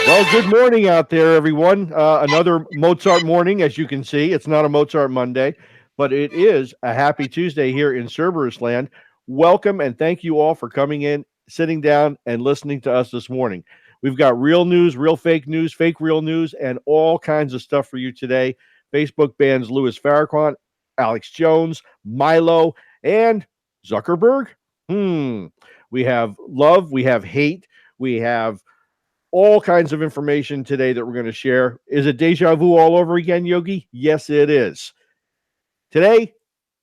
Well, good morning out there, everyone. Another Mozart morning, as you can see. It's not a Mozart Monday, but it is a happy Tuesday here in Cerberus land. Welcome and thank you all for coming in, sitting down, and listening to us this morning. We've got real news, fake real news, and all kinds of stuff for you today. Facebook bans Louis Farrakhan, Alex Jones, Milo, and Zuckerberg. We have love, we have hate, we have all kinds of information today that we're going to share. Is it deja vu all over again, Yogi? Yes, it is. Today,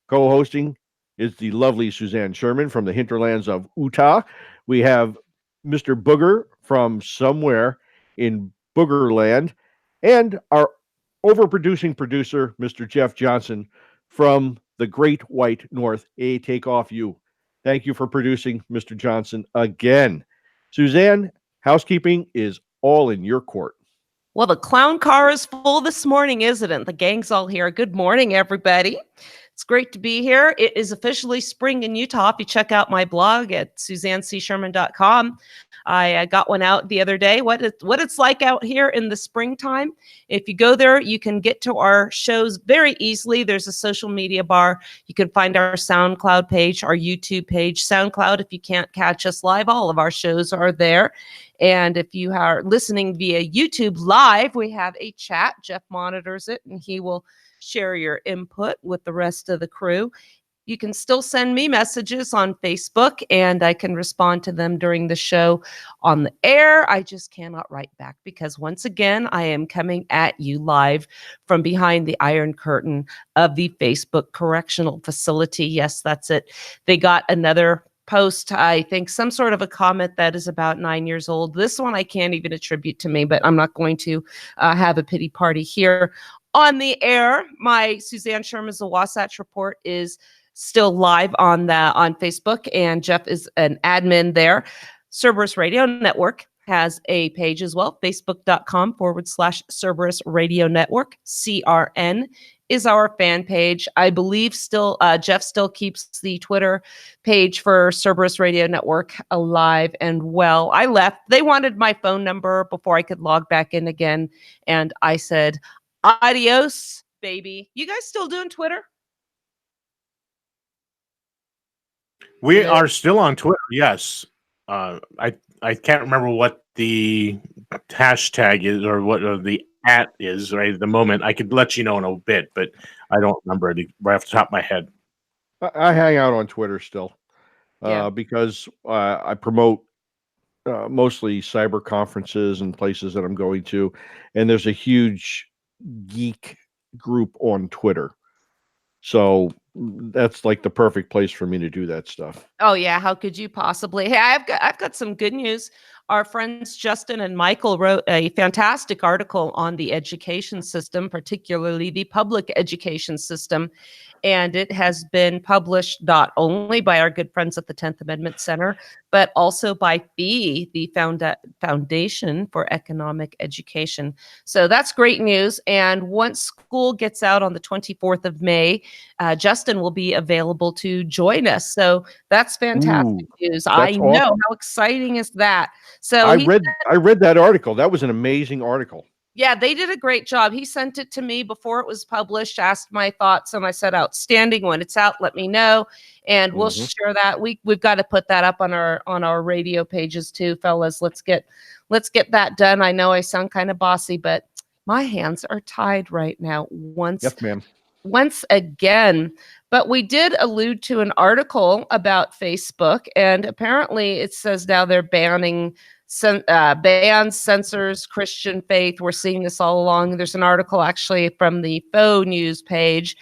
co hosting is the lovely Suzanne Sherman from the hinterlands of Utah. We have Mr. Booger from somewhere in Boogerland, and our overproducing producer, Mr. Jeff Johnson from the Great White North. Take off you. Thank you for producing, Mr. Johnson, again. Suzanne, housekeeping is all in your court. Well, the clown car is full this morning, isn't it? The gang's all here. Good morning, everybody. It's great to be here. It is officially spring in Utah. If you check out my blog at SuzanneCSherman.com, I got one out the other day. What it's like out here in the springtime. If you go there, you can get to our shows very easily. There's a social media bar. You can find our SoundCloud page, our YouTube page. SoundCloud, if you can't catch us live, all of our shows are there. And if you are listening via YouTube live, we have a chat. Jeff monitors it, and he will share your input with the rest of the crew. You can still send me messages on Facebook, and I can respond to them during the show on the air. I just cannot write back because, once again, I am coming at you live from behind the Iron Curtain of the Facebook Correctional Facility. Yes, that's it. They got another post, I think some sort of a comment that is about 9 years old. This one I can't even attribute to me, but I'm not going to have a pity party here on the air. My Suzanne Sherman's The Wasatch Report is still live on Facebook, and Jeff is an admin there. Cerberus Radio Network has a page as well, facebook.com/Cerberus Radio Network. CRN is our fan page. I believe still Jeff still keeps the Twitter page for Cerberus Radio Network alive and well. I left. They wanted my phone number before I could log back in again, and I said, adios, baby. You guys still doing Twitter? We are still on Twitter, yes. I can't remember what the hashtag is or what the @ is right at the moment. I could let you know in a bit, but I don't remember it right off the top of my head. I hang out on Twitter still because I promote mostly cyber conferences and places that I'm going to, and there's a huge geek group on Twitter. So that's like the perfect place for me to do that stuff. Oh yeah, how could you possibly? Hey, I've got some good news. Our friends Justin and Michael wrote a fantastic article on the education system, particularly the public education system. And it has been published not only by our good friends at the 10th Amendment Center, but also by FEE, the Foundation for Economic Education. So that's great news. And once school gets out on the 24th of May, Justin will be available to join us. So that's fantastic news. I know. Awesome. How exciting is that? So I read that article. That was an amazing article. Yeah, they did a great job. He sent it to me before it was published, asked my thoughts, and I said, outstanding. When it's out, let me know, and we'll share that. We've got to put that up on our radio pages too, fellas. Let's get that done. I know I sound kind of bossy, but my hands are tied right now. Yes, ma'am. Once again. But we did allude to an article about Facebook, and apparently it says now they're bans, censors, Christian faith. We're seeing this all along. There's an article actually from the Faux News page,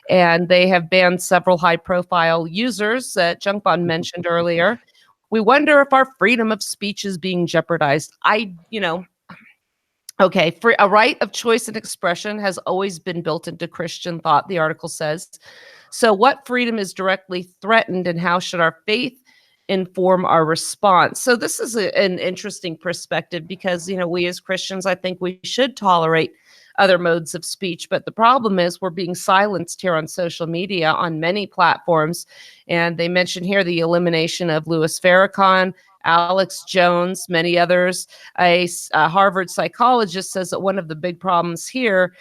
and they have banned several high-profile users that Junkbon mentioned earlier. We wonder if our freedom of speech is being jeopardized. Okay, for a right of choice and expression has always been built into Christian thought, the article says. So what freedom is directly threatened, and how should our faith inform our response? So this is an interesting perspective because, we as Christians, I think we should tolerate other modes of speech. But the problem is we're being silenced here on social media on many platforms. And they mention here the elimination of Louis Farrakhan, Alex Jones, many others. A Harvard psychologist says that one of the big problems here,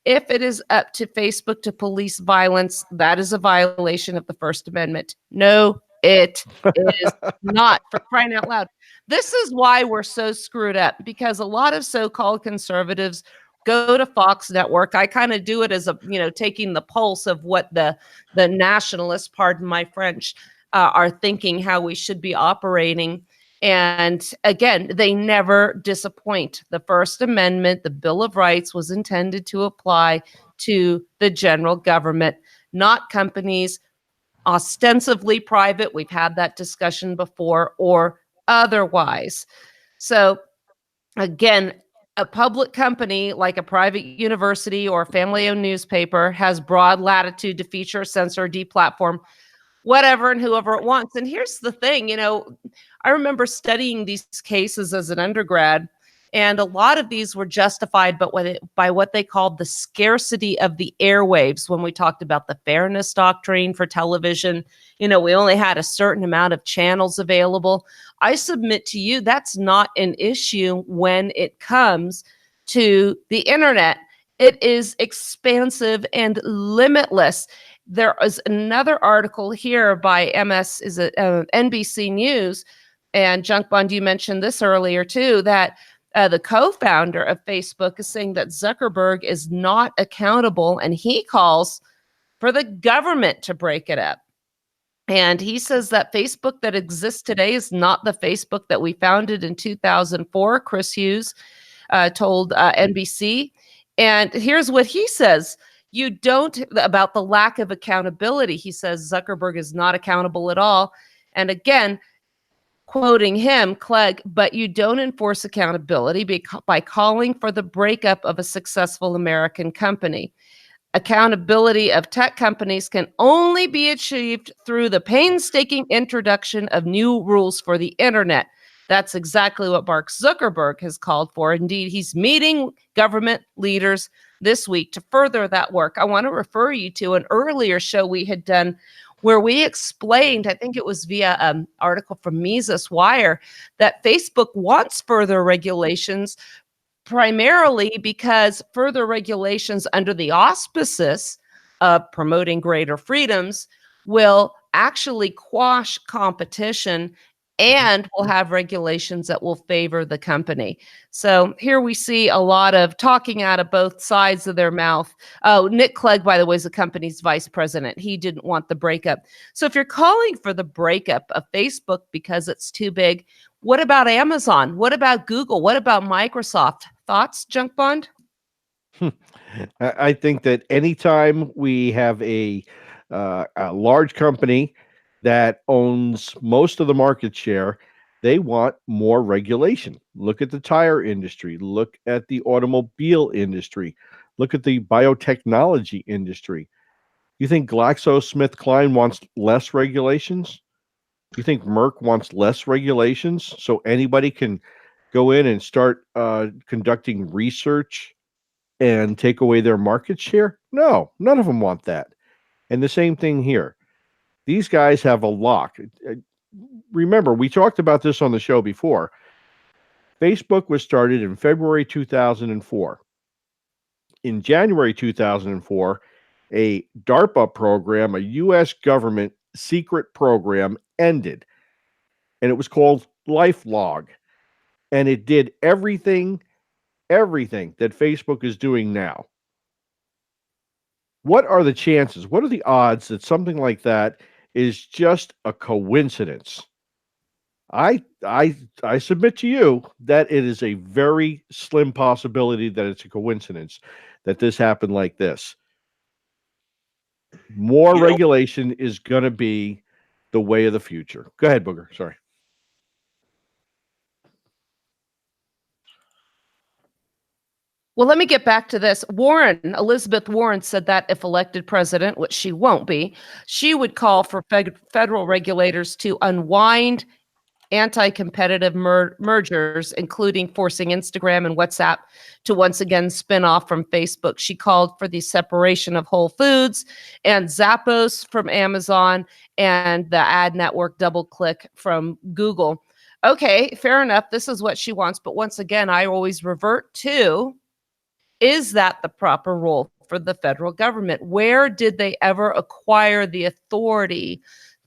if it is up to Facebook to police violence, that is a violation of the First Amendment. No, it is not, for crying out loud. This is why we're so screwed up, because a lot of so-called conservatives go to Fox Network. I kind of do it as a, taking the pulse of what the nationalists, pardon my French, are thinking, how we should be operating. And again, they never disappoint. The First Amendment, the Bill of Rights, was intended to apply to the general government, not companies, ostensibly private. We've had that discussion before, or otherwise. So again, a public company like a private university or a family-owned newspaper has broad latitude to feature, censor, deplatform, whatever and whoever it wants. And here's the thing, I remember studying these cases as an undergrad, and a lot of these were justified by what they called the scarcity of the airwaves. When we talked about the fairness doctrine for television, we only had a certain amount of channels available. I submit to you that's not an issue when it comes to the internet. It is expansive and limitless. There is another article here by NBC News, and Junk Bond, you mentioned this earlier too, that the co-founder of Facebook is saying that Zuckerberg is not accountable, and he calls for the government to break it up. And he says that Facebook that exists today is not the Facebook that we founded in 2004, Chris Hughes told NBC. And here's what he says. About the lack of accountability. He says Zuckerberg is not accountable at all. And again, quoting him, Clegg, but you don't enforce accountability by calling for the breakup of a successful American company. Accountability of tech companies can only be achieved through the painstaking introduction of new rules for the internet. That's exactly what Mark Zuckerberg has called for. Indeed, he's meeting government leaders this week to further that work. I want to refer you to an earlier show we had done where we explained, I think it was via an article from Mises Wire, that Facebook wants further regulations, primarily because further regulations under the auspices of promoting greater freedoms will actually quash competition and will have regulations that will favor the company. So here we see a lot of talking out of both sides of their mouth. Oh, Nick Clegg, by the way, is the company's vice president. He didn't want the breakup. So if you're calling for the breakup of Facebook because it's too big, what about Amazon? What about Google? What about Microsoft? Thoughts, Junk Bond? I think that anytime we have a large company that owns most of the market share, they want more regulation. Look at the tire industry. Look at the automobile industry. Look at the biotechnology industry. You think GlaxoSmithKline wants less regulations? You think Merck wants less regulations so anybody can go in and start conducting research and take away their market share? No, none of them want that. And the same thing here. These guys have a lock. Remember, we talked about this on the show before. Facebook was started in February 2004. In January 2004, a DARPA program, a U.S. government secret program, ended. And it was called LifeLog. And it did everything that Facebook is doing now. What are the chances? What are the odds that something like that is just a coincidence? I submit to you that it is a very slim possibility that it's a coincidence that this happened like this. More regulation is going to be the way of the future. Go ahead, Booger. Sorry. Well, let me get back to this. Elizabeth Warren said that if elected president, which she won't be, she would call for federal regulators to unwind anti-competitive mergers, including forcing Instagram and WhatsApp to once again spin off from Facebook. She called for the separation of Whole Foods and Zappos from Amazon and the ad network DoubleClick from Google. Okay, fair enough. This is what she wants. But once again, I always revert to, is that the proper role for the federal government? Where did they ever acquire the authority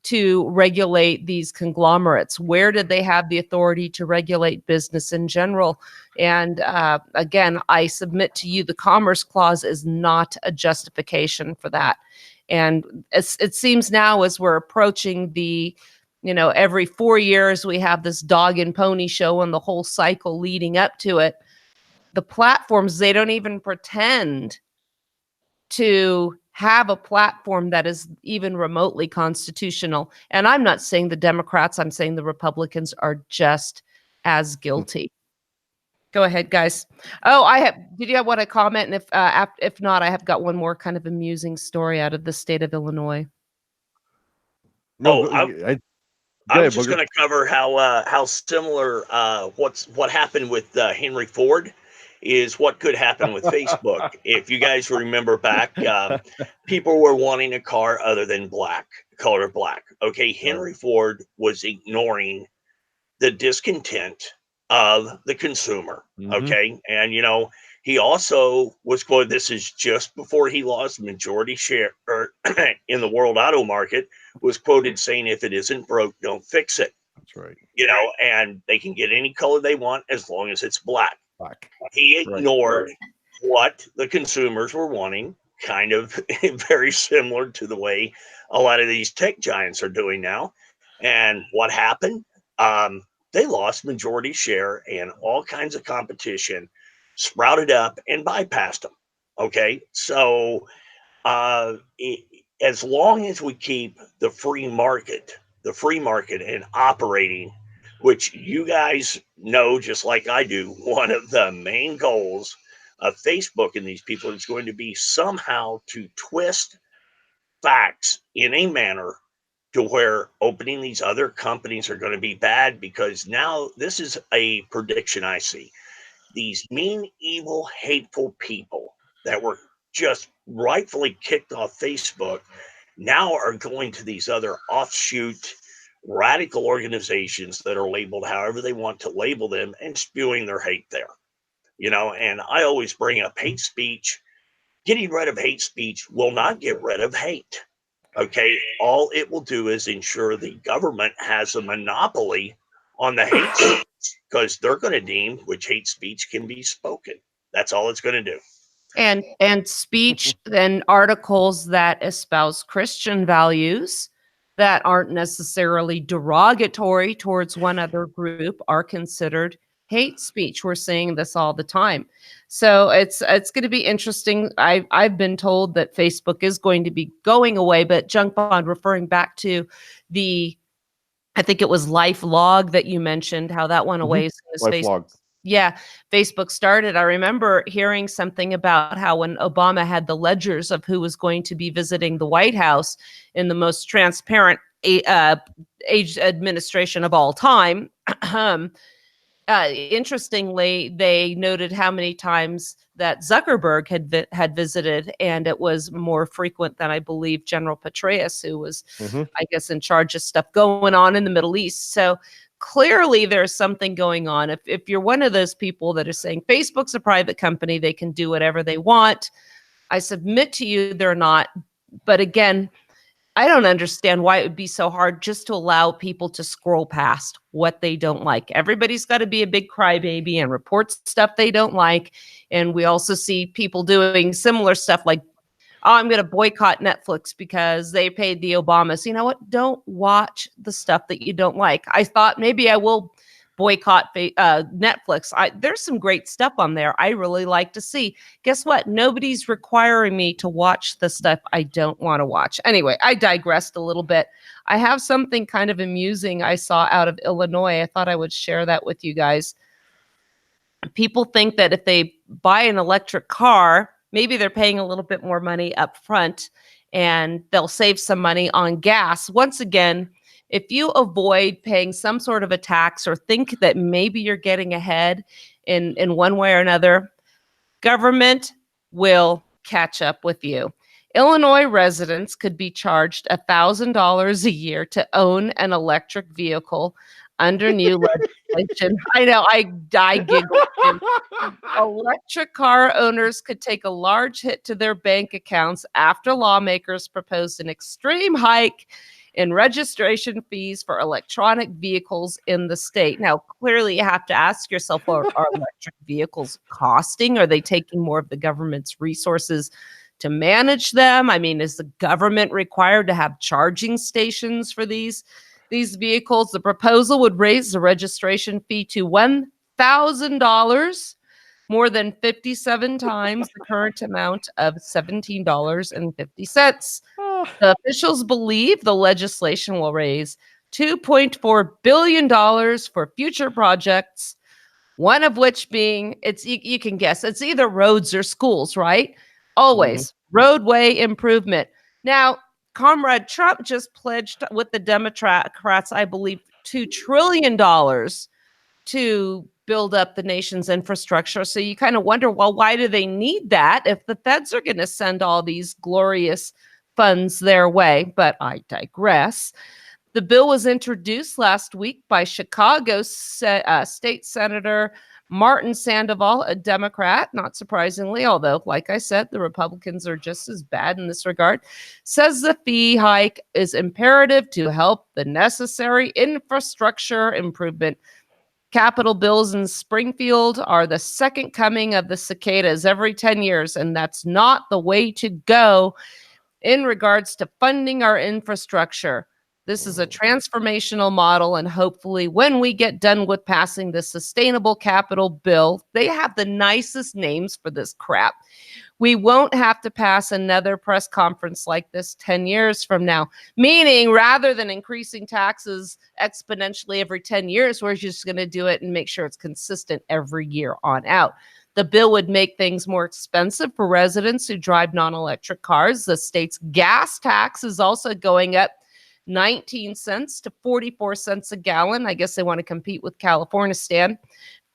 to regulate these conglomerates? Where did they have the authority to regulate business in general? And again, I submit to you, the Commerce Clause is not a justification for that. And it seems now, as we're approaching the, every 4 years we have this dog and pony show and the whole cycle leading up to it. The platforms, they don't even pretend to have a platform that is even remotely constitutional. And I'm not saying the Democrats, I'm saying the Republicans are just as guilty. Go ahead, guys. Oh, did you want to comment? And if not, I have got one more kind of amusing story out of the state of Illinois. No, I was just going to cover how similar what happened with Henry Ford is what could happen with Facebook. If you guys remember back, people were wanting a car other than color black. Okay, Henry Ford was ignoring the discontent of the consumer. Okay, and he also was quoted. This is just before he lost majority share in the world auto market. Was quoted saying, "If it isn't broke, don't fix it." That's right. And they can get any color they want as long as it's black. Black. He ignored what the consumers were wanting, kind of very similar to the way a lot of these tech giants are doing now. And what happened? They lost majority share, and all kinds of competition sprouted up and bypassed them. Okay, so as long as we keep the free market and operating, which you guys know just like I do, one of the main goals of Facebook and these people is going to be somehow to twist facts in a manner to where opening these other companies are going to be bad, because now this is a prediction I see. These mean, evil, hateful people that were just rightfully kicked off Facebook now are going to these other offshoot radical organizations that are labeled however they want to label them and spewing their hate there. And I always bring up hate speech. Getting rid of hate speech will not get rid of hate. Okay, all it will do is ensure the government has a monopoly on the hate speech, because they're going to deem which hate speech can be spoken. That's all it's going to do. And speech and articles that espouse Christian values that aren't necessarily derogatory towards one other group are considered hate speech. We're seeing this all the time. So it's going to be interesting. I've been told that Facebook is going to be going away, but Junk Bond, referring back to I think it was Life Log that you mentioned, how that went away as soon as LifeLog. Facebook started. I remember hearing something about how when Obama had the ledgers of who was going to be visiting the White House in the most transparent age administration of all time, interestingly, they noted how many times that Zuckerberg had visited, and it was more frequent than, I believe, General Petraeus, who was, I guess, in charge of stuff going on in the Middle East. So clearly there's something going on. If you're one of those people that are saying Facebook's a private company, they can do whatever they want, I submit to you they're not. But again, I don't understand why it would be so hard just to allow people to scroll past what they don't like. Everybody's got to be a big crybaby and report stuff they don't like. And we also see people doing similar stuff like, oh, I'm going to boycott Netflix because they paid the Obamas. You know what? Don't watch the stuff that you don't like. I thought maybe I will boycott Netflix. There's some great stuff on there I really like to see. Guess what? Nobody's requiring me to watch the stuff I don't want to watch. Anyway, I digressed a little bit. I have something kind of amusing I saw out of Illinois. I thought I would share that with you guys. People think that if they buy an electric car, maybe they're paying a little bit more money up front and they'll save some money on gas. Once again, if you avoid paying some sort of a tax or think that maybe you're getting ahead in one way or another, government will catch up with you. Illinois residents could be charged $1,000 a year to own an electric vehicle under new legislation. I know, I giggle too. Electric car owners could take a large hit to their bank accounts after lawmakers proposed an extreme hike in registration fees for electronic vehicles in the state. Now, clearly, you have to ask yourself, are electric vehicles costing? Are they taking more of the government's resources to manage them? I mean, is the government required to have charging stations for these vehicles? The proposal would raise the registration fee to $1,000, more than 57 times the current amount of $17.50. The officials believe the legislation will raise $2.4 billion for future projects, one of which being, you can guess, it's either roads or schools, right? Always roadway improvement. Now, Comrade Trump just pledged with the Democrats, I believe, $2 trillion to build up the nation's infrastructure. So you kind of wonder, well, why do they need that if the feds are going to send all these glorious funds their way? But I digress. The bill was introduced last week by Chicago State Senator Martin Sandoval, a Democrat, not surprisingly, although, like I said, the Republicans are just as bad in this regard, says the fee hike is imperative to help the necessary infrastructure improvement. Capitol bills in Springfield are the second coming of the cicadas every 10 years, and that's not the way to go in regards to funding our infrastructure. This is a transformational model, and hopefully when we get done with passing the Sustainable Capital Bill, they have the nicest names for this crap. We won't have to pass another press conference like this 10 years from now, meaning rather than increasing taxes exponentially every 10 years, we're just going to do it and make sure it's consistent every year on out. The bill would make things more expensive for residents who drive non-electric cars. The state's gas tax is also going up 19 cents to 44 cents a gallon. I guess they want to compete with California, Stan.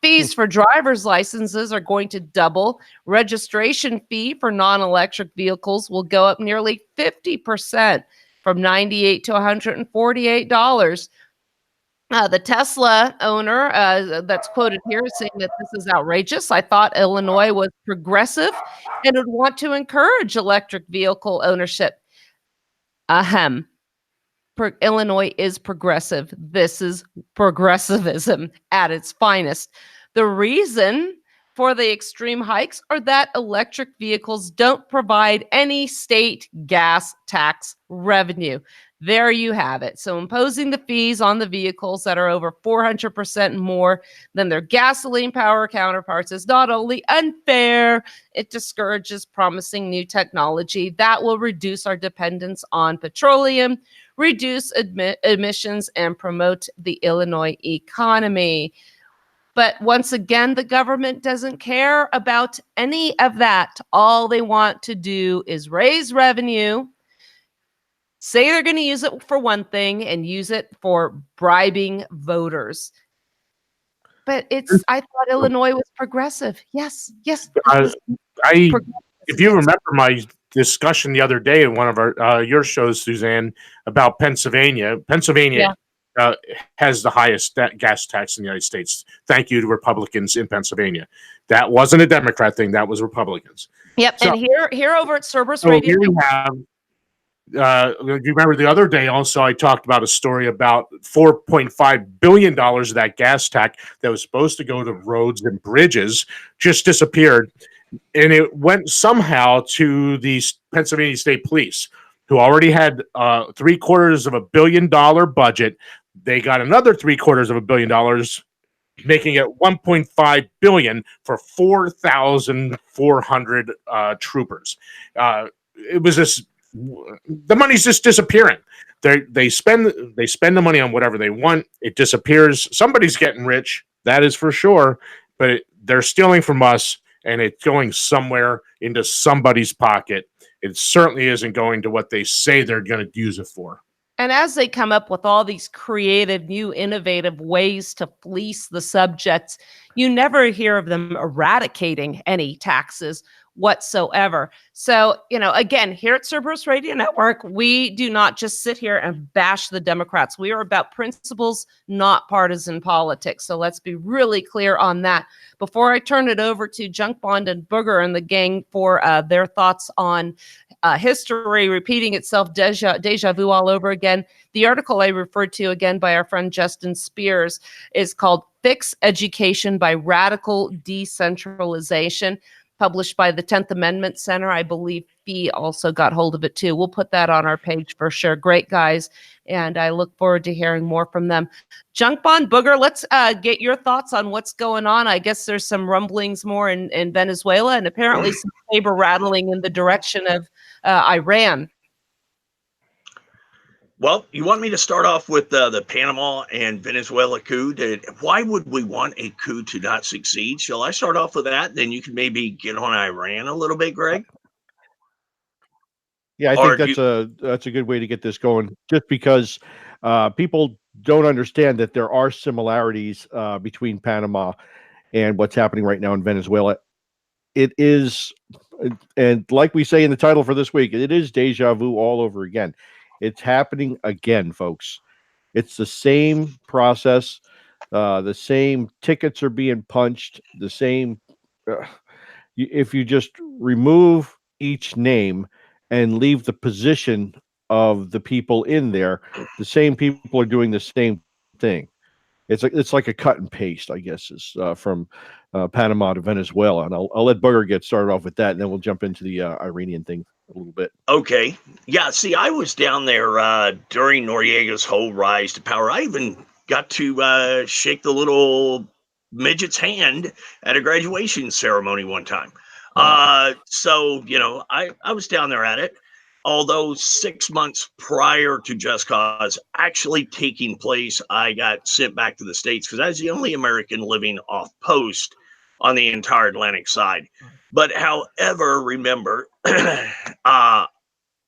Fees for driver's licenses are going to double. Registration fee for non-electric vehicles will go up nearly 50%, from $98 to $148. The Tesla owner that's quoted here is saying that this is outrageous. I thought Illinois was progressive and would want to encourage electric vehicle ownership. Ahem. Illinois is progressive. This is progressivism at its finest. The reason for the extreme hikes are that electric vehicles don't provide any state gas tax revenue. There you have it. So imposing the fees on the vehicles that are over 400% more than their gasoline power counterparts is not only unfair, it discourages promising new technology that will reduce our dependence on petroleum, reduce emissions, and promote the Illinois economy. But once again, the government doesn't care about any of that. All they want to do is raise revenue, say they're going to use it for one thing, and use it for bribing voters. But I thought Illinois was progressive. Yes. If you remember my discussion the other day in one of our your shows, Suzanne, about Pennsylvania. Pennsylvania has the highest gas tax in the United States. Thank you to Republicans in Pennsylvania. That wasn't a Democrat thing. That was Republicans. Yep. So, and here over at Cerberus so Radio, here we have. You remember the other day also I talked about a story about $4.5 billion of that gas tax that was supposed to go to roads and bridges just disappeared. And it went somehow to the Pennsylvania State Police, who already had $750 million budget. They got another $750 million, making it $1.5 billion for 4,400 troopers. It was this. The money's just disappearing. They spend the money on whatever they want. It disappears. Somebody's getting rich, that is for sure. But they're stealing from us, and it's going somewhere into somebody's pocket. It certainly isn't going to what they say they're going to use it for. And as they come up with all these creative, new, innovative ways to fleece the subjects, You never hear of them eradicating any taxes whatsoever. So, again, here at Cerberus Radio Network, we do not just sit here and bash the Democrats. We are about principles, not partisan politics. So let's be really clear on that. Before I turn it over to Junk Bond and Booger and the gang for their thoughts on history repeating itself, deja vu all over again, the article I referred to again by our friend Justin Spears is called Fix Education by Radical Decentralization, published by the 10th Amendment Center. I believe Fee also got hold of it too. We'll put that on our page for sure. Great guys. And I look forward to hearing more from them. Junk Bond, Booger, let's get your thoughts on what's going on. I guess there's some rumblings more in Venezuela and apparently some saber rattling in the direction of Iran. Well, you want me to start off with the Panama and Venezuela coup? Why would we want a coup to not succeed? Shall I start off with that? Then you can maybe get on Iran a little bit, Greg. Yeah, I think that's a good way to get this going. Just because people don't understand that there are similarities between Panama and what's happening right now in Venezuela. It is, and like we say in the title for this week, it is deja vu all over again. It's happening again, folks. It's the same process. The same tickets are being punched. The same. If you just remove each name and leave the position of the people in there, the same people are doing the same thing. It's like a cut and paste, I guess, is from Panama to Venezuela. And I'll let Bugger get started off with that, and then we'll jump into the Iranian thing a little bit. Okay. Yeah. See, I was down there during Noriega's whole rise to power. I even got to shake the little midget's hand at a graduation ceremony one time. So, I was down there at it. Although 6 months prior to Just Cause actually taking place, I got sent back to the States because I was the only American living off post on the entire Atlantic side. But however, remember, I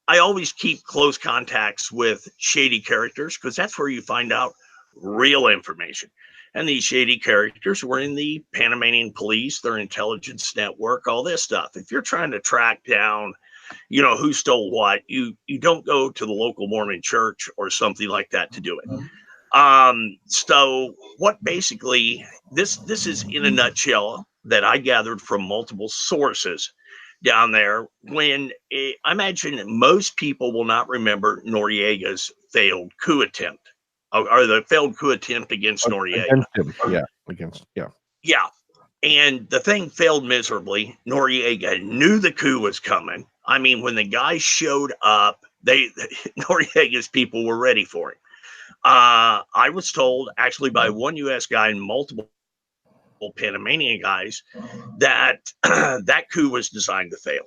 always keep close contacts with shady characters because that's where you find out real information. And these shady characters were in the Panamanian police, their intelligence network, all this stuff. If you're trying to track down who stole what, you don't go to the local Mormon church or something like that to do it. So what basically this is in a nutshell that I gathered from multiple sources down there. I imagine most people will not remember Noriega's failed coup attempt or the failed coup attempt against Noriega. Against him. Yeah. And the thing failed miserably. Noriega knew the coup was coming. I mean, when the guy showed up, Noriega's people were ready for him. I was told actually by one U.S. guy and multiple Panamanian guys that that coup was designed to fail.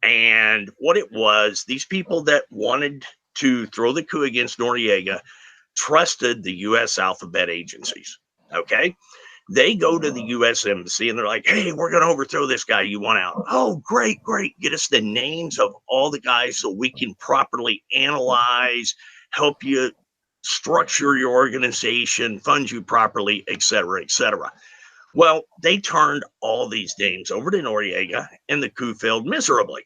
And what it was, these people that wanted to throw the coup against Noriega trusted the U.S. alphabet agencies. Okay. They go to the U.S. Embassy and they're like, hey, we're going to overthrow this guy. You want out? Oh, great. Get us the names of all the guys so we can properly analyze, help you structure your organization, fund you properly, et cetera, et cetera. Well, they turned all these names over to Noriega and the coup failed miserably.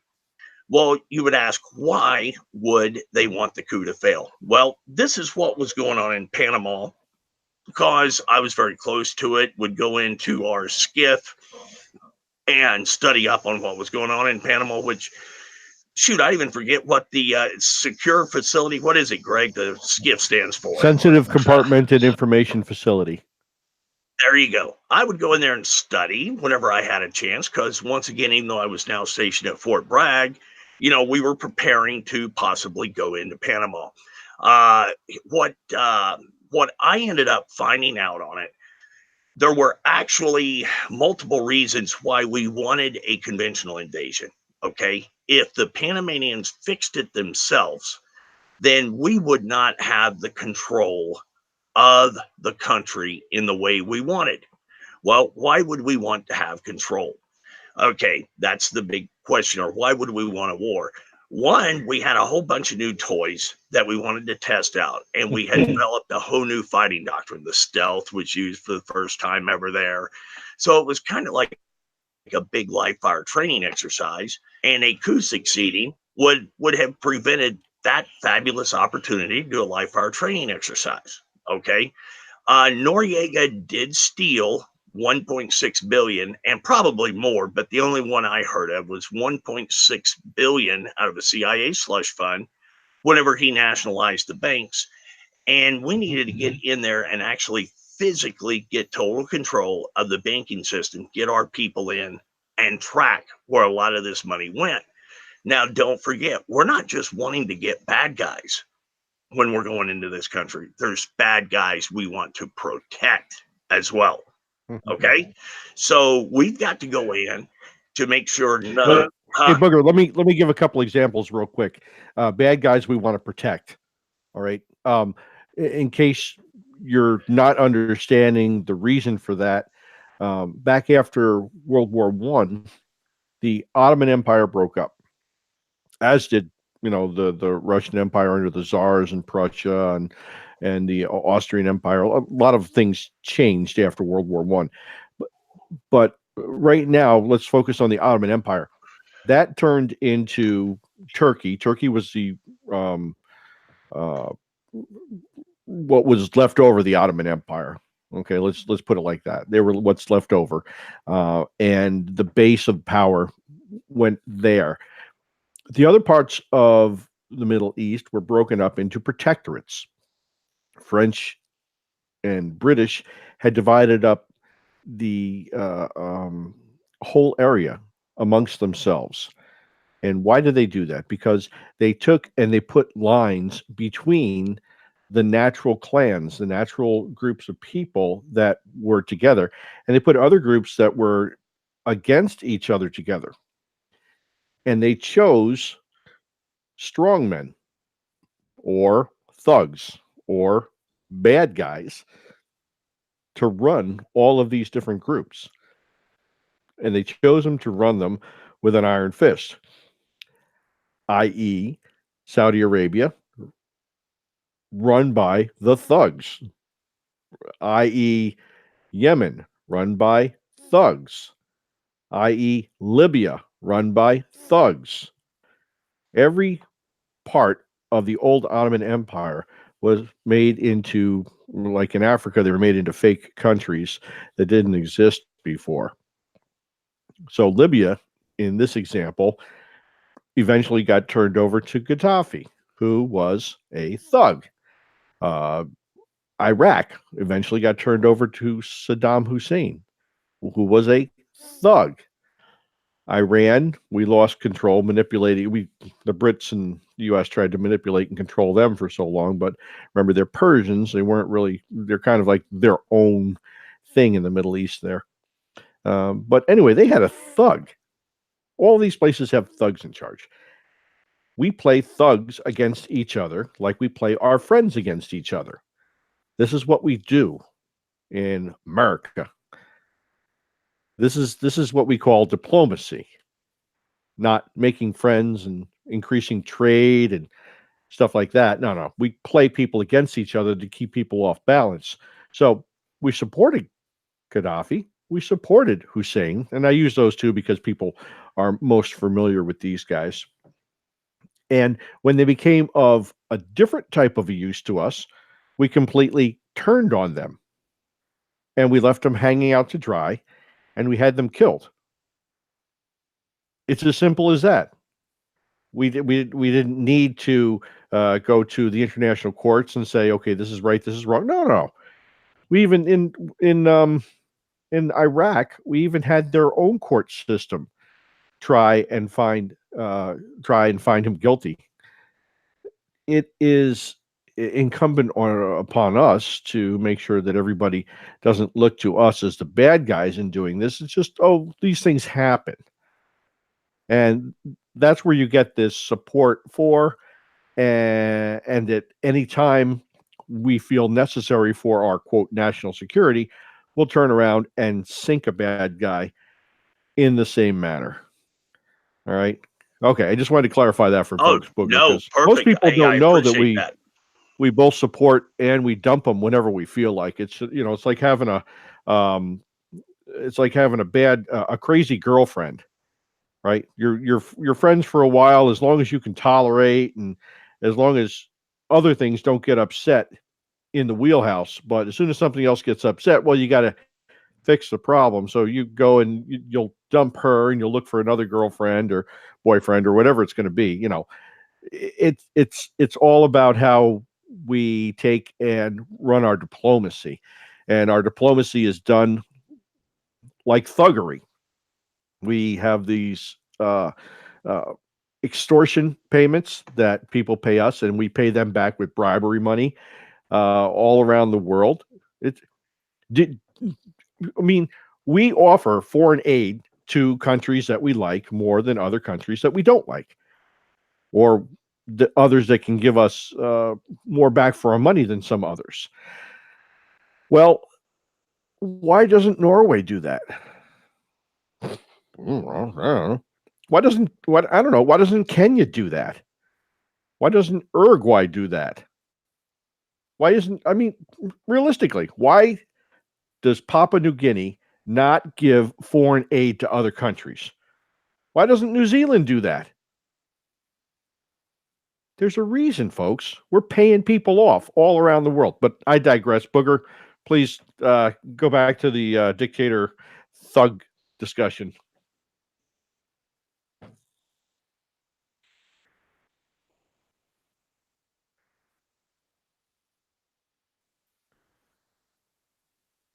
Well, you would ask, why would they want the coup to fail? Well, this is what was going on in Panama. Because I was very close to it, would go into our skiff and study up on what was going on in Panama, which, shoot, I even forget what the secure facility, what is it, Greg, the skiff stands for? Sensitive Compartmented Information Facility. There you go. I would go in there and study whenever I had a chance, because once again, even though I was now stationed at Fort Bragg, we were preparing to possibly go into Panama. What I ended up finding out on it, there were actually multiple reasons why we wanted a conventional invasion. Okay. If the Panamanians fixed it themselves, then we would not have the control of the country in the way we wanted. Well, why would we want to have control? Okay. That's the big question. Or why would we want a war? One, we had a whole bunch of new toys that we wanted to test out, and we had developed a whole new fighting doctrine. The stealth was used for the first time ever there. So it was kind of like a big live fire training exercise, and a coup succeeding would have prevented that fabulous opportunity to do a live fire training exercise. Okay, Noriega did steal 1.6 billion and probably more, but the only one I heard of was 1.6 billion out of a CIA slush fund whenever he nationalized the banks. And we needed to get in there and actually physically get total control of the banking system, get our people in and track where a lot of this money went. Now, don't forget, we're not just wanting to get bad guys when we're going into this country. There's bad guys we want to protect as well. Okay, so we've got to go in to make sure none. Hey, Booger, let me give a couple examples real quick. Bad guys we want to protect. All right. In case you're not understanding the reason for that, back after World War I, the Ottoman Empire broke up, as did the Russian Empire under the Tsars and Prussia and the Austrian Empire. A lot of things changed after World War I. But right now, let's focus on the Ottoman Empire. That turned into Turkey. Turkey was the what was left over the Ottoman Empire. Okay, let's put it like that. They were what's left over, and the base of power went there. The other parts of the Middle East were broken up into protectorates. French and British had divided up the whole area amongst themselves. And why did they do that? Because they took and they put lines between the natural clans, the natural groups of people that were together, and they put other groups that were against each other together. And they chose strongmen or thugs or bad guys to run all of these different groups. And they chose them to run them with an iron fist, i.e., Saudi Arabia, run by the thugs, i.e., Yemen, run by thugs, i.e., Libya, run by thugs. Every part of the old Ottoman Empire was made into, like in Africa, they were made into fake countries that didn't exist before. So Libya, in this example, eventually got turned over to Gaddafi, who was a thug. Iraq eventually got turned over to Saddam Hussein, who was a thug. Iran, we lost control, manipulating. The Brits and the U.S. tried to manipulate and control them for so long, but remember, they're Persians. They weren't really. They're kind of like their own thing in the Middle East there. But anyway, they had a thug. All these places have thugs in charge. We play thugs against each other like we play our friends against each other. This is what we do in America. This is what we call diplomacy, not making friends and increasing trade and stuff like that. No. We play people against each other to keep people off balance. So we supported Gaddafi. We supported Hussein. And I use those two because people are most familiar with these guys. And when they became of a different type of a use to us, we completely turned on them. And we left them hanging out to dry, and we had them killed. It's as simple as that. We didn't need to go to the international courts and say, okay, this is right, this is wrong. No. We even in Iraq, we even had their own court system try and find him guilty. It is incumbent upon us to make sure that everybody doesn't look to us as the bad guys in doing this. It's just, these things happen. And that's where you get this support for, and at any time we feel necessary for our, quote, national security, we'll turn around and sink a bad guy in the same manner. All right. Okay. I just wanted to clarify that for folks. Booger, no, perfect. Most people don't know that that we both support and we dump them whenever we feel like it's, it's like having it's like having a crazy girlfriend, right? You're friends for a while as long as you can tolerate, and as long as other things don't get upset in the wheelhouse. But as soon as something else gets upset, well, you got to fix the problem. So you go and you'll dump her, and you'll look for another girlfriend or boyfriend or whatever it's going to be. It's all about how we take and run our diplomacy, and our diplomacy is done like thuggery. We have these uh, extortion payments that people pay us, and we pay them back with bribery money all around the world. It did. I mean, we offer foreign aid to countries that we like more than other countries that we don't like, or the others that can give us more back for our money than some others. Well, why doesn't Norway do that? I don't know. I don't know. Why doesn't Kenya do that? Why doesn't Uruguay do that? Why isn't, I mean, realistically, why does Papua New Guinea not give foreign aid to other countries? Why doesn't New Zealand do that? There's a reason, folks. We're paying people off all around the world. But I digress. Booger, please go back to the dictator thug discussion.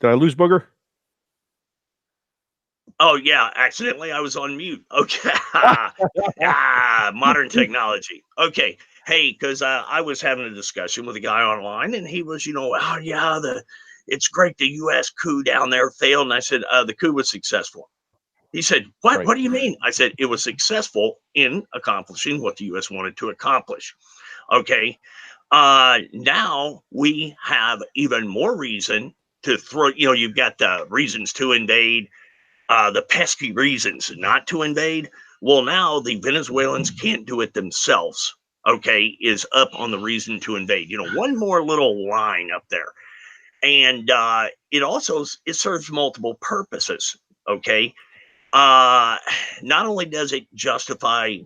Did I lose Booger? Oh yeah, accidentally I was on mute. Okay. Modern technology. Okay. Hey, because I was having a discussion with a guy online, and he was, oh yeah, it's great the U.S. coup down there failed, and I said the coup was successful. He said, "What? Right. What do you mean?" I said, "It was successful in accomplishing what the U.S. wanted to accomplish." Okay. Now we have even more reason to throw. You've got the reasons to invade, the pesky reasons not to invade. Well, now the Venezuelans can't do it themselves. Okay, is up on the reason to invade. One more little line up there, and it serves multiple purposes. Okay, not only does it justify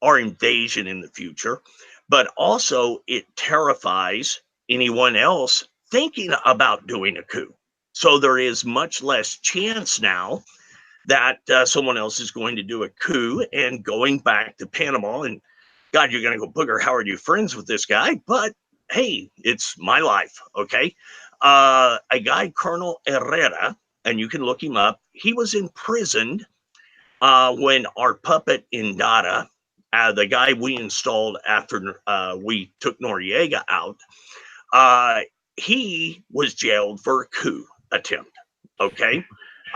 our invasion in the future, but also it terrifies anyone else thinking about doing a coup. So there is much less chance now that someone else is going to do a coup. And going back to Panama, and God, you're going to go, Booger, how are you friends with this guy? But hey, it's my life. Okay. A guy, Colonel Herrera, and you can look him up. He was imprisoned when our puppet Indara, the guy we installed after we took Noriega out, he was jailed for a coup attempt. Okay.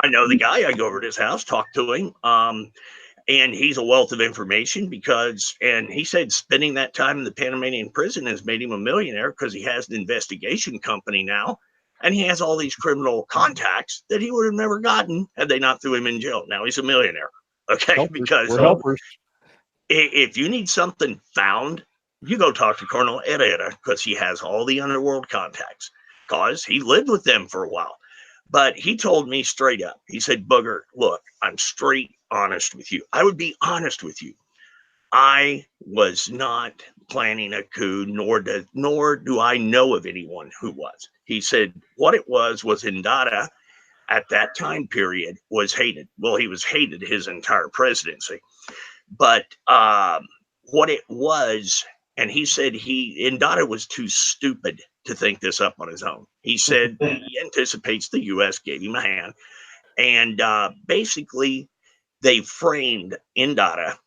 I know the guy. I go over to his house, talk to him. And he's a wealth of information and he said spending that time in the Panamanian prison has made him a millionaire because he has an investigation company now. And he has all these criminal contacts that he would have never gotten had they not threw him in jail. Now he's a millionaire. Okay. Helpers. Because We're helpers. If you need something found, you go talk to Colonel Herrera because he has all the underworld contacts because he lived with them for a while. But he told me straight up, he said, Booger, look, I'm straight honest with you. I would be honest with you. I was not planning a coup, nor do I know of anyone who was. He said what it was Indara at that time period was hated. Well, he was hated his entire presidency. But what it was, and he said Indara was too stupid to think this up on his own. He said he anticipates the U.S. gave him a hand. And basically, they framed Indara,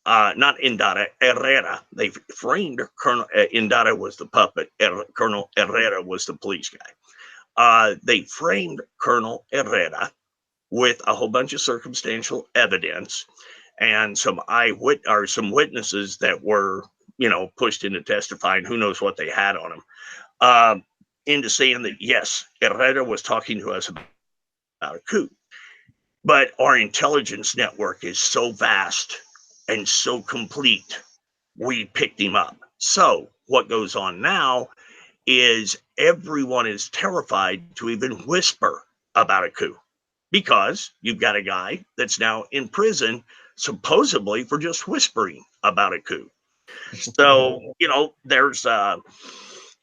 not Indara, Herrera. They framed Colonel Indara was the puppet. Colonel Herrera was the police guy. They framed Colonel Herrera with a whole bunch of circumstantial evidence and some witnesses that were, pushed into testifying. Who knows what they had on them. Into saying that, yes, Herrera was talking to us about a coup. But our intelligence network is so vast and so complete, we picked him up. So what goes on now is everyone is terrified to even whisper about a coup because you've got a guy that's now in prison, supposedly for just whispering about a coup. So, there's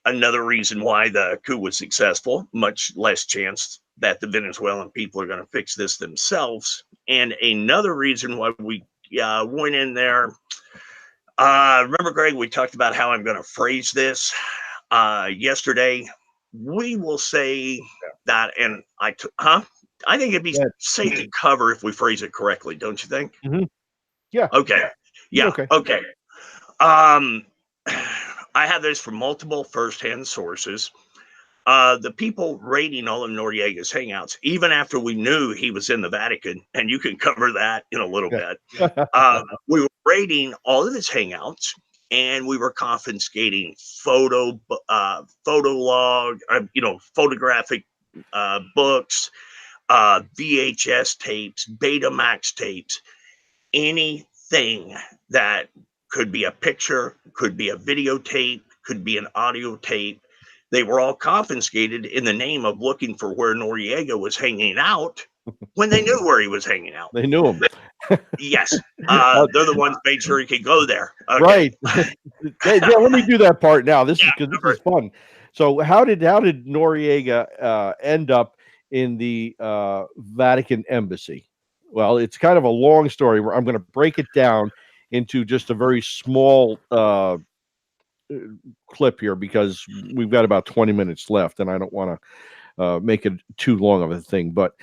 another reason why the coup was successful, much less chance that the Venezuelan people are going to fix this themselves. And another reason why we went in there. Remember, Greg, we talked about how I'm going to phrase this yesterday. We will say that, and I think it'd be safe to cover if we phrase it correctly, don't you think? Mm-hmm. Yeah. Okay. Yeah. Okay. Okay. I have this from multiple firsthand sources. The people raiding all of Noriega's hangouts, even after we knew he was in the Vatican, and you can cover that in a little bit. We were raiding all of his hangouts, and we were confiscating photographic books, VHS tapes, Betamax tapes, anything that could be a picture, could be a videotape, could be an audio tape. They were all confiscated in the name of looking for where Noriega was hanging out when they knew where he was hanging out. They knew him. Yes. They're the ones made sure he could go there. Okay. Right. Let me do that part now. This is fun. So how did Noriega end up in the Vatican embassy? Well, it's kind of a long story where I'm going to break it down into just a very small clip here because we've got about 20 minutes left and I don't want to make it too long of a thing. But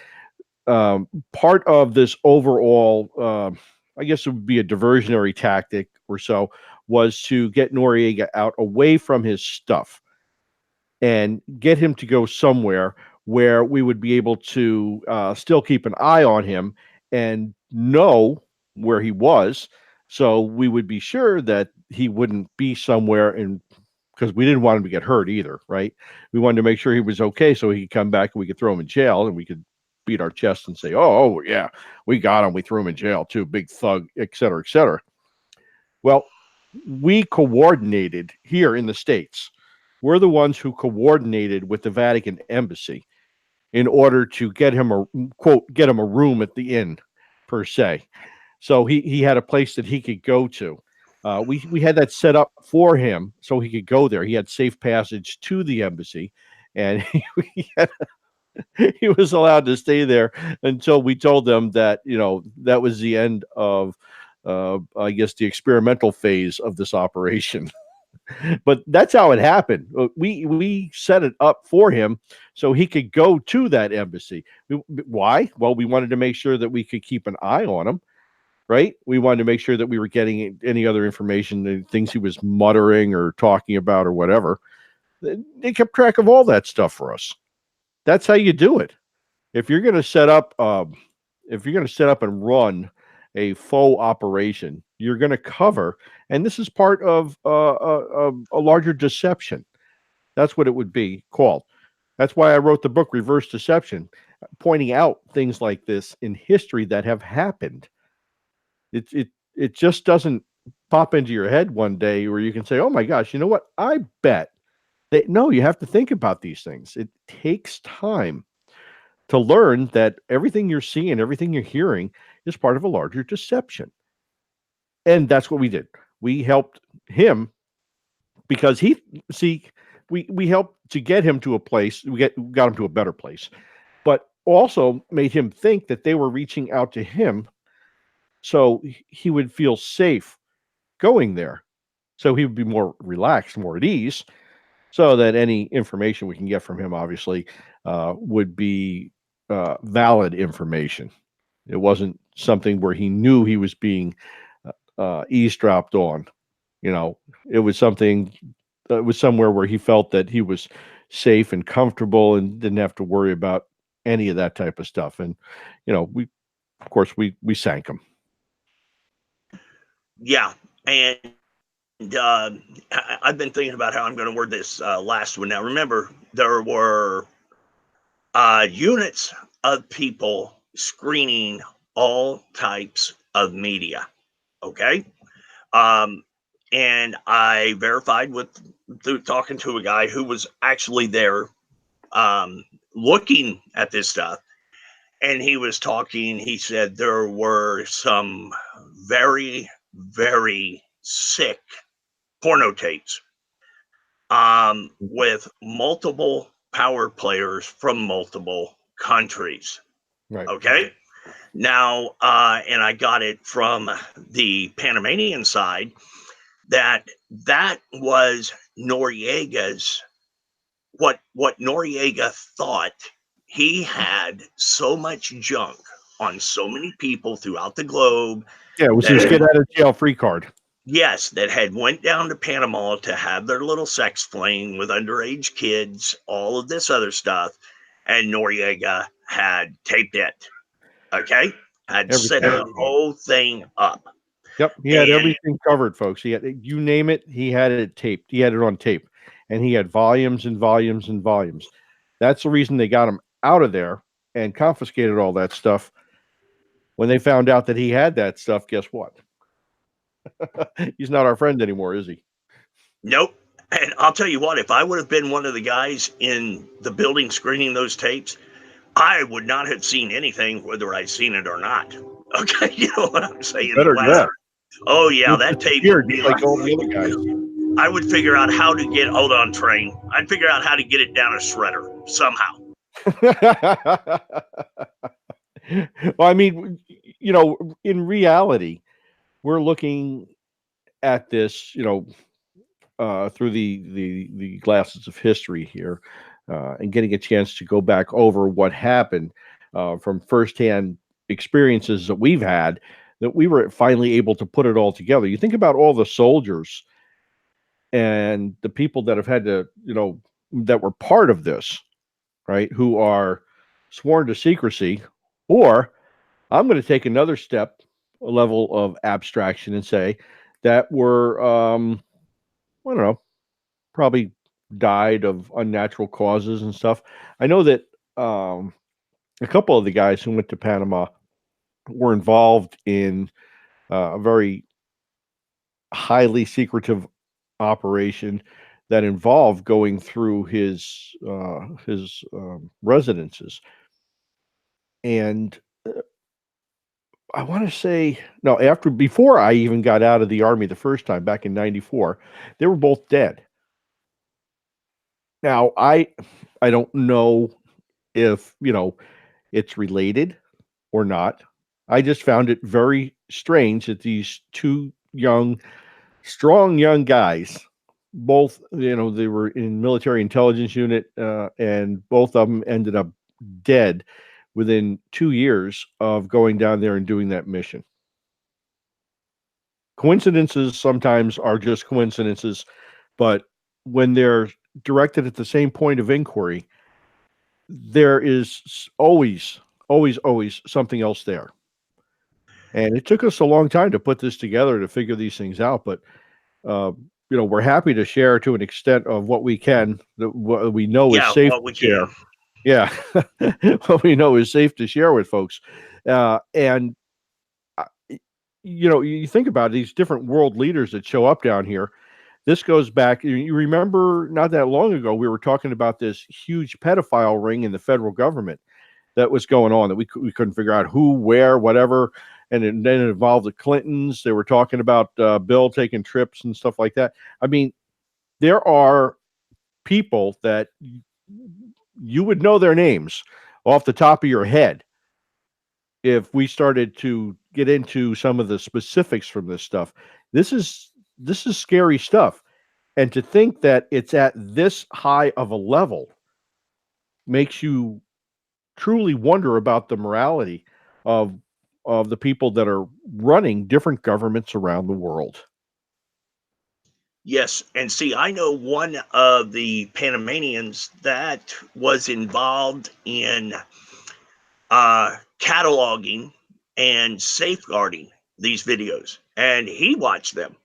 part of this overall, I guess it would be a diversionary tactic or so, was to get Noriega out away from his stuff and get him to go somewhere where we would be able to still keep an eye on him and know where he was. So we would be sure that he wouldn't be somewhere because we didn't want him to get hurt either, right? We wanted to make sure he was okay so he could come back and we could throw him in jail and we could beat our chest and say, oh yeah, we got him. We threw him in jail too, big thug, et cetera, et cetera. Well, we coordinated here in the States. We're the ones who coordinated with the Vatican embassy in order to get him a room at the inn, per se. So he had a place that he could go to. We had that set up for him so he could go there. He had safe passage to the embassy, and he was allowed to stay there until we told them that that was the end of I guess the experimental phase of this operation. But that's how it happened. We set it up for him so he could go to that embassy. Why? Well, we wanted to make sure that we could keep an eye on him, right? We wanted to make sure that we were getting any other information, things he was muttering or talking about or whatever. They kept track of all that stuff for us. That's how you do it. If you're going to set up, and run a faux operation, you're going to cover, and this is part of a larger deception. That's what it would be called. That's why I wrote the book Reverse Deception, pointing out things like this in history that have happened. It just doesn't pop into your head one day where you can say, oh my gosh, you know what? I bet that. No, you have to think about these things. It takes time to learn that everything you're seeing, everything you're hearing is part of a larger deception. And that's what we did. We helped him because we helped to get him to a place. We got him to a better place, but also made him think that they were reaching out to him so he would feel safe going there. So he would be more relaxed, more at ease, so that any information we can get from him, obviously, would be valid information. It wasn't something where he knew he was being eavesdropped on. It was something that was somewhere where he felt that he was safe and comfortable and didn't have to worry about any of that type of stuff. And we sank him. Yeah, and I've been thinking about how I'm going to word this last one. Now, remember, there were units of people screening all types of media. Okay. And I verified through talking to a guy who was actually there looking at this stuff. and he was talking. He said there were some very, very sick porno tapes with multiple power players from multiple countries. Right. Okay. Now, and I got it from the Panamanian side that was Noriega's what Noriega thought. He had so much junk on so many people throughout the globe. Yeah, it was his get out of jail free card. Yes, that had went down to Panama to have their little sex fling with underage kids, all of this other stuff, and Noriega had taped it. Okay, had set the whole thing up. Yep, he had everything covered, folks. He had, you name it, he had it taped. He had it on tape, and he had volumes and volumes and volumes. That's the reason they got him out of there and confiscated all that stuff. When they found out that he had that stuff, guess what? He's not our friend anymore, is he? Nope. And I'll tell you what, if I would have been one of the guys in the building screening those tapes, I would not have seen anything, whether I'd seen it or not. Okay, you know what I'm saying? Better than that. Oh yeah, that tape would be like all the other guys. I would figure out how to get. Hold on, train. I'd figure out how to get it down a shredder somehow. Well, I mean, you know, in reality, we're looking at this, you know, through the glasses of history here, and getting a chance to go back over what happened from firsthand experiences that we've had, that we were finally able to put it all together. You think about all the soldiers and the people that have had to, you know, that were part of this, right? Who are sworn to secrecy, or I'm going to take another step, a level of abstraction, and say that were, I don't know, probably died of unnatural causes and stuff. I know that a couple of the guys who went to Panama were involved in a very highly secretive operation that involved going through his residences. And I want to say, no, before I even got out of the army the first time back in '94, they were both dead. Now, I don't know if, you know, it's related or not. I just found it very strange that these two young, strong young guys, both, you know, they were in military intelligence unit, and both of them ended up dead within 2 years of going down there and doing that mission. Coincidences sometimes are just coincidences, but when they're directed at the same point of inquiry, there is always something else there. And it took us a long time to put this together, to figure these things out. But you know, we're happy to share to an extent of what we can, that what we know is safe to share. Yeah, what we know is safe to share with folks. And you know, you think about these different world leaders that show up down here. This goes back. You remember, not that long ago, we were talking about this huge pedophile ring in the federal government that was going on, that we couldn't figure out who, where, whatever. And then it involved the Clintons. They were talking about Bill taking trips and stuff like that. I mean, there are people that you would know their names off the top of your head if we started to get into some of the specifics from this stuff. This is scary stuff. And to think that it's at this high of a level makes you truly wonder about the morality of the people that are running different governments around the world. Yes, and see, I know one of the Panamanians that was involved in cataloging and safeguarding these videos, and he watched them.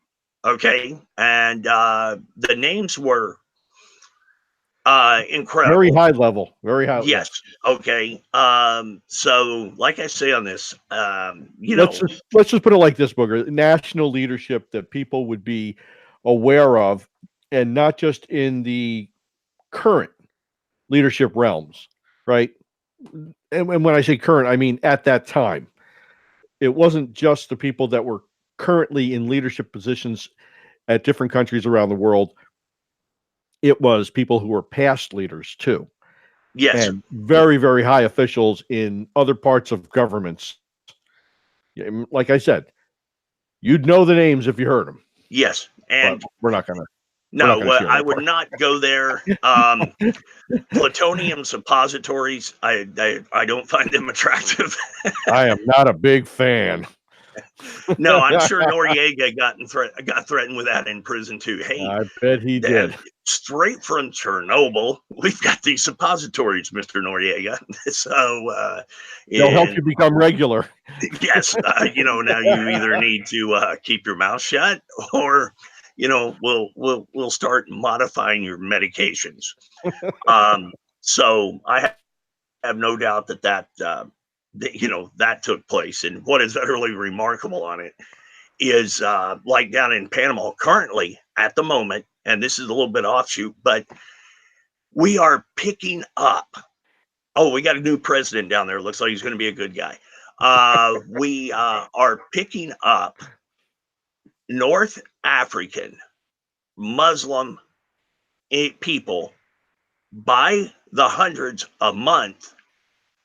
Okay, and the names were incredible, Very high level, very high. yes. Okay, so like I say on this, you let's know, let's just put it like this, Booger. National leadership that people would be aware of, and not just in the current leadership realms, right? and when I say current, I mean at that time. It wasn't just the people that were currently in leadership positions at different countries around the world. It was people who were past leaders too, Yes. and very, very high officials in other parts of governments. Like I said, you'd know the names if you heard them. Yes. And we're not gonna. no, share I that would part. not go there. Plutonium suppositories, I don't find them attractive. I am not a big fan. No, I'm sure Noriega got threatened with that in prison too. Hey, I bet he did. straight from Chernobyl, we've got these suppositories, Mr. Noriega. So, They'll help you become regular. yes, now you either need to keep your mouth shut, or we'll start modifying your medications. So I have no doubt that took place. And what is utterly remarkable on it is like down in Panama currently at the moment, and this is a little bit offshoot, but we are picking up. Oh, we got a new president down there. Looks like he's going to be a good guy. We are picking up North African Muslim people by the hundreds a month,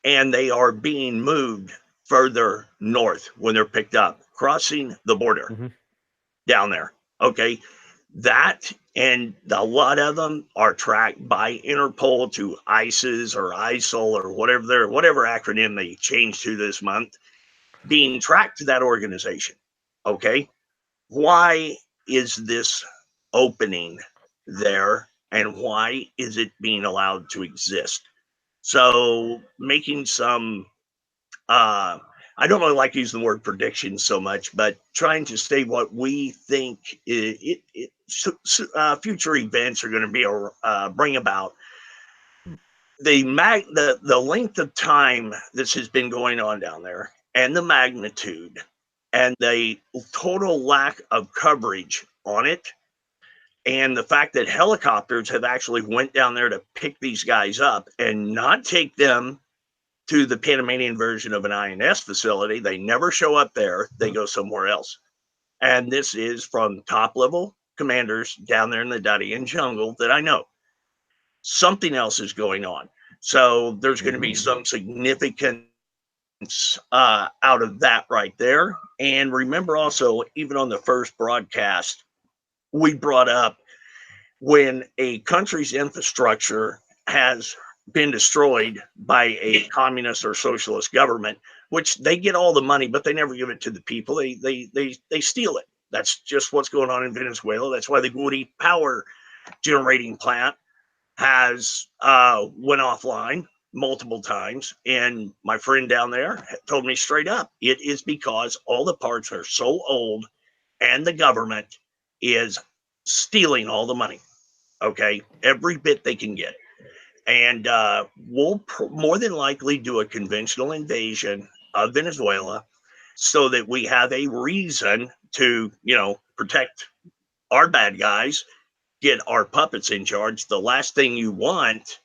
and they are being moved further north when they're picked up, crossing the border down there. Okay. That, and a lot of them are tracked by Interpol to ISIS or ISIL or whatever acronym they changed to this month, being tracked to that organization. Okay. Why is this opening there, and why is it being allowed to exist? So making some I don't really like using the word prediction so much, but trying to say what we think future events are going to be bring about. The length of time this has been going on down there, and the magnitude, and the total lack of coverage on it, and the fact that helicopters have actually went down there to pick these guys up and not take them to the Panamanian version of an INS facility. They never show up there. They go somewhere else. And this is from top level commanders down there in the Darien jungle that I know. Something else is going on. So there's going to be some significance out of that right there. And remember also, even on the first broadcast, we brought up when a country's infrastructure has been destroyed by a communist or socialist government, which they get all the money, but they never give it to the people. They steal it. That's just what's going on in Venezuela. That's why the Woody power generating plant has went offline multiple times. And my friend down there told me straight up, it is because all the parts are so old and the government is stealing all the money. Okay, every bit they can get. And we'll more than likely do a conventional invasion of Venezuela so that we have a reason to, protect our bad guys, get our puppets in charge. The last thing you want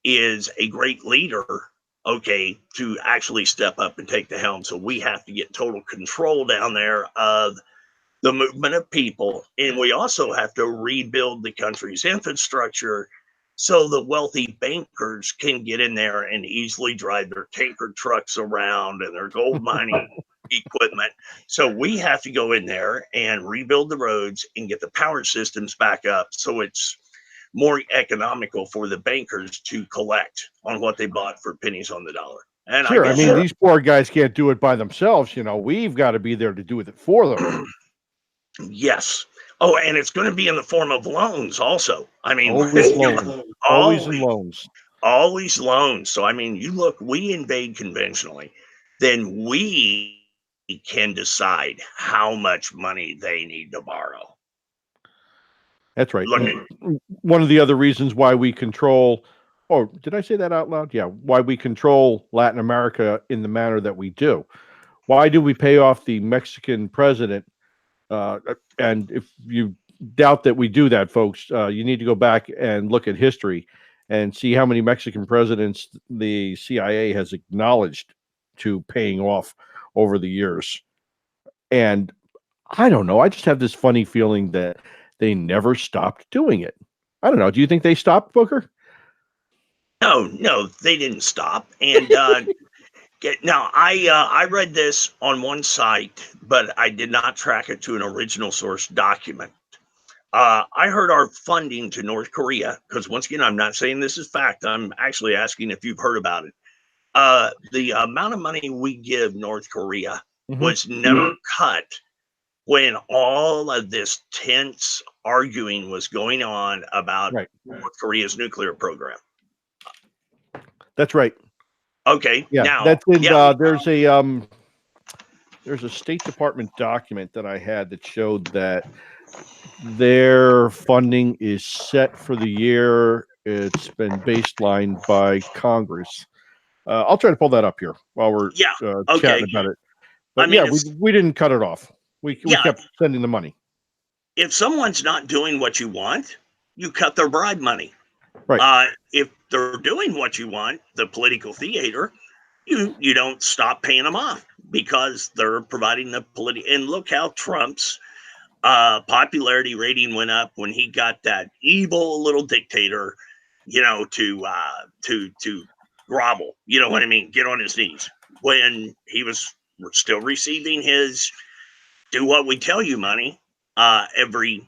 is a great leader, okay, to actually step up and take the helm. So we have to get total control down there of the movement of people. And we also have to rebuild the country's infrastructure so the wealthy bankers can get in there and easily drive their tanker trucks around and their gold mining equipment. So we have to go in there and rebuild the roads and get the power systems back up so it's more economical for the bankers to collect on what they bought for pennies on the dollar. And sure, I mean, these poor guys can't do it by themselves. We've got to be there to do it for them. Yes. Oh, and it's going to be in the form of loans also. I mean, always loans. Always in loans. Always loans. So, I mean, you look, we invade conventionally, then we can decide how much money they need to borrow. That's right. One of the other reasons why we control, oh, did I say that out loud? Yeah. Why we control Latin America in the manner that we do. Why do we pay off the Mexican president? And if you doubt that we do that, folks, you need to go back and look at history. and see how many Mexican presidents the CIA has acknowledged to paying off over the years. And I don't know. I just have this funny feeling that they never stopped doing it. I don't know. Do you think they stopped, Booker? No, they didn't stop. And now I read this on one site, but I did not track it to an original source document. I heard our funding to North Korea, because once again, I'm not saying this is fact. I'm actually asking if you've heard about it. The amount of money we give North Korea was never cut when all of this tense arguing was going on about North Korea's nuclear program. That's right. Okay. Yeah, now, that's in. There's a State Department document that I had that showed that their funding is set for the year. It's been baselined by Congress. I'll try to pull that up here while we're chatting about it. But we didn't cut it off. We kept sending the money. If someone's not doing what you want, you cut their bribe money. Right. If they're doing what you want, the political theater, you don't stop paying them off because they're providing the And look how Trump's popularity rating went up when he got that evil little dictator, to grovel. You know what I mean? Get on his knees when he was still receiving his "do what we tell you" money every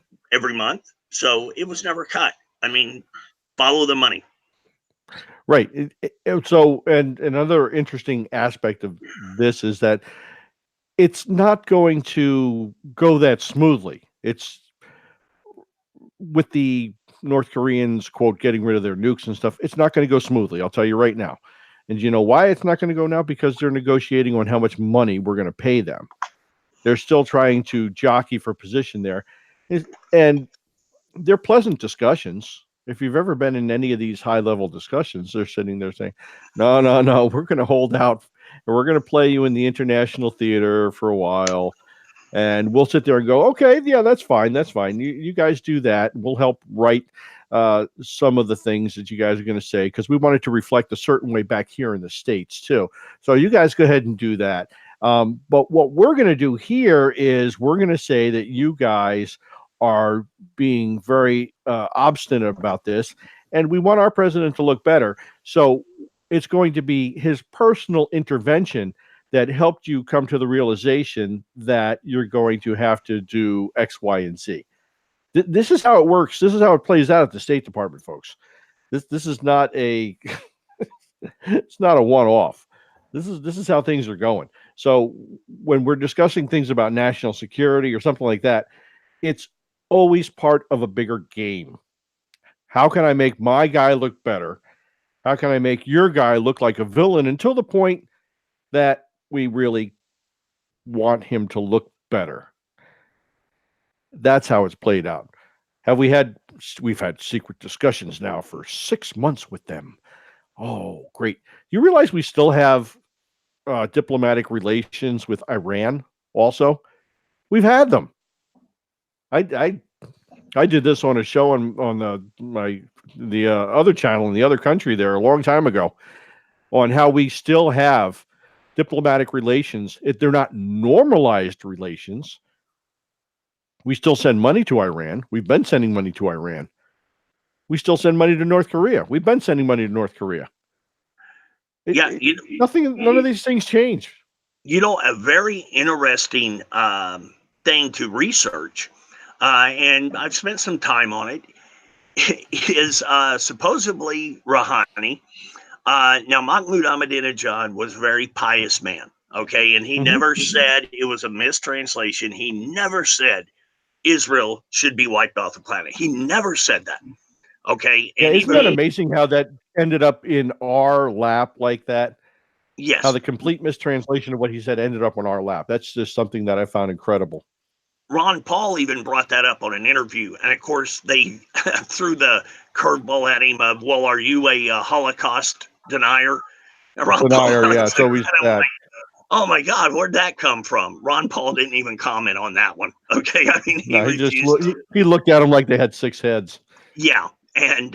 month. So it was never cut. I mean, follow the money. Right. So, and another interesting aspect of this is that it's not going to go that smoothly. It's with the North Koreans, quote, getting rid of their nukes and stuff. It's not going to go smoothly. I'll tell you right now. And you know why it's not going to go now? Because they're negotiating on how much money we're going to pay them. They're still trying to jockey for position there. And they're pleasant discussions. If you've ever been in any of these high-level discussions, they're sitting there saying, no, we're going to hold out, and we're going to play you in the international theater for a while, and we'll sit there and go, okay, yeah, that's fine. You guys do that. We'll help write some of the things that you guys are going to say, because we want it to reflect a certain way back here in the States, too. So you guys go ahead and do that. But what we're going to do here is we're going to say that you guys are being very obstinate about this, and we want our president to look better. So it's going to be his personal intervention that helped you come to the realization that you're going to have to do X, Y, and Z. This is how it works. This is how it plays out at the State Department, folks. This is not a it's not a one-off. This is how things are going. So when we're discussing things about national security or something like that, it's always part of a bigger game. How can I make my guy look better? How can I make your guy look like a villain until the point that we really want him to look better? That's how it's played out. We've had secret discussions now for 6 months with them. Oh, great. You realize we still have diplomatic relations with Iran also? We've had them. I did this on a show on the other channel in the other country there a long time ago on how we still have diplomatic relations. They're not normalized relations. We still send money to Iran. We've been sending money to Iran. We still send money to North Korea. We've been sending money to North Korea. None of these things change. A very interesting thing to research, and I've spent some time on it, is supposedly Rouhani. Now, Mahmoud Ahmadinejad was a very pious man, okay? And he never said it was a mistranslation. He never said Israel should be wiped off the planet. He never said that, okay? And isn't that amazing how that ended up in our lap like that? Yes. How the complete mistranslation of what he said ended up on our lap. That's just something that I found incredible. Ron Paul even brought that up on an interview. And of course, they threw the curveball at him of, well, are you a Holocaust denier? And Ron Paul, yeah, it's always that. Like, oh my God, where'd that come from? Ron Paul didn't even comment on that one. Okay. I mean, he looked at them like they had 6 heads. Yeah. And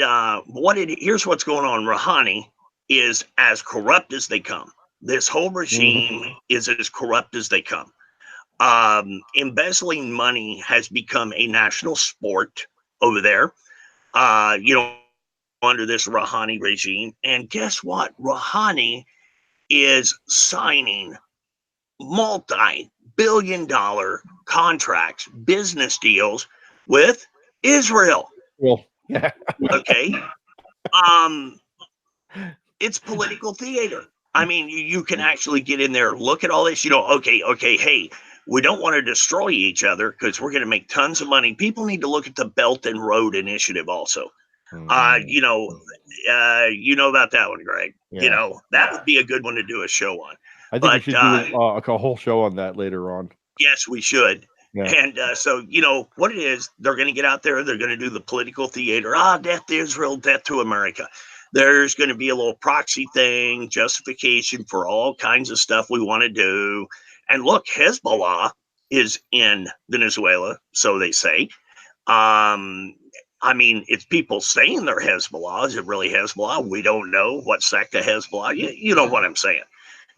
here's what's going on. Rouhani is as corrupt as they come. This whole regime is as corrupt as they come. Embezzling money has become a national sport over there. Under this Rouhani regime. And guess what? Rouhani is signing multi-billion-dollar contracts, business deals with Israel. Well, yeah. Okay. It's political theater. I mean, you can actually get in there, look at all this, okay, hey, we don't want to destroy each other because we're going to make tons of money. People need to look at the Belt and Road Initiative also. You know about that one, Greg. Yeah. That would be a good one to do a show on. I think we should do a whole show on that later on. Yes, we should. Yeah. And so, what it is, they're going to get out there, they're going to do the political theater. Death to Israel, death to America. There's going to be a little proxy thing, justification for all kinds of stuff we want to do. And look, Hezbollah is in Venezuela, so they say. I mean, it's people saying they're Hezbollah. Is it really Hezbollah? We don't know what sect of Hezbollah. You know what I'm saying.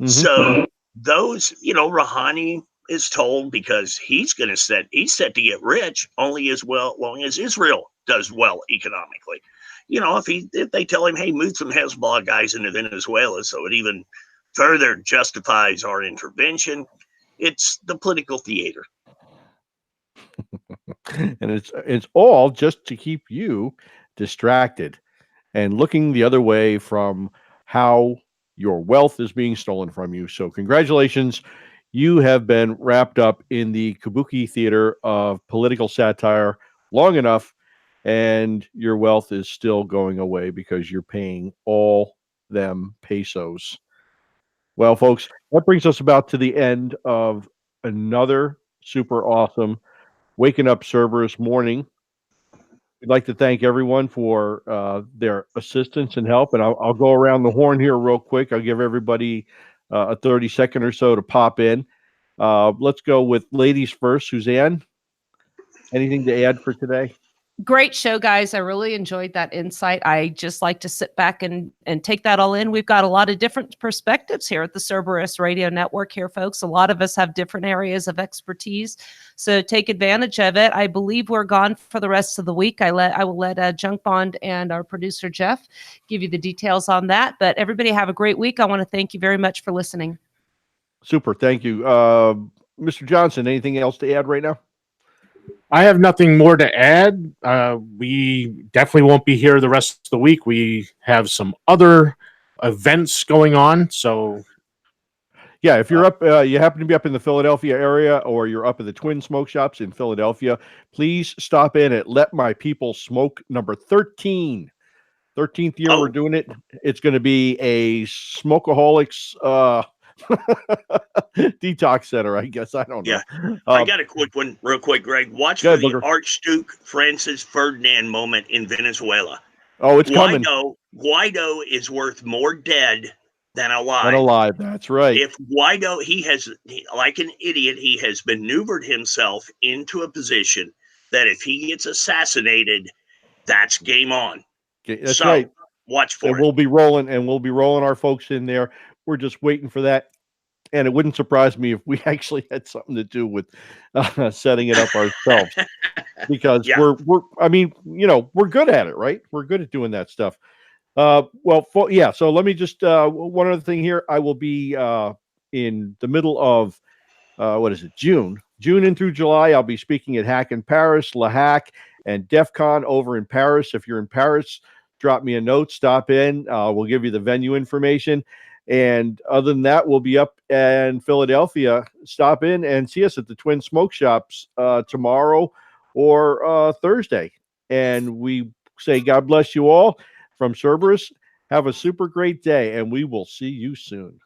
Mm-hmm. So those, Rouhani is told because he's set to get rich only as long as Israel does well economically. If they tell him, hey, move some Hezbollah guys into Venezuela, so it even further justifies our intervention. It's the political theater. And it's all just to keep you distracted and looking the other way from how your wealth is being stolen from you. So congratulations. You have been wrapped up in the kabuki theater of political satire long enough, and your wealth is still going away because you're paying all them pesos. Well, folks, that brings us about to the end of another super awesome Waking Up Cerberus morning. We'd like to thank everyone for their assistance and help. And I'll go around the horn here real quick. I'll give everybody a 30-second or so to pop in. Let's go with ladies first. Suzanne, anything to add for today? Great show, guys. I really enjoyed that insight. I just like to sit back and take that all in. We've got a lot of different perspectives here at the Cerberus Radio Network here, folks. A lot of us have different areas of expertise, so take advantage of it. I believe we're gone for the rest of the week. I will let Junk Bond and our producer, Jeff, give you the details on that. But everybody have a great week. I want to thank you very much for listening. Super. Thank you. Mr. Johnson, anything else to add right now? I have nothing more to add. We definitely won't be here the rest of the week. We have some other events going on. So, yeah, if you're up, you happen to be up in the Philadelphia area, or you're up at the Twin Smoke Shops in Philadelphia, please stop in at Let My People Smoke number 13. 13th year we're doing it. It's going to be a smokeaholics detox center, I guess. I don't know. Yeah. I got a quick one real quick, Greg. Watch for the Archduke Francis Ferdinand moment in Venezuela. Oh, it's coming. Guaido is worth more dead than alive. Than alive, that's right. If Guaido, like an idiot, he has maneuvered himself into a position that if he gets assassinated, that's game on. That's right. Watch for it. We'll be rolling our folks in there. We're just waiting for that. And it wouldn't surprise me if we actually had something to do with setting it up ourselves, because we're good at it, right? We're good at doing that stuff. So let me just one other thing here. I will be in the middle of June in through July. I'll be speaking at Hack in Paris, La Hack, and DEF CON over in Paris. If you're in Paris, drop me a note, stop in. We'll give you the venue information. And other than that, we'll be up in Philadelphia. Stop in and see us at the Twin Smoke Shops tomorrow or Thursday. And we say God bless you all from Cerberus. Have a super great day, and we will see you soon.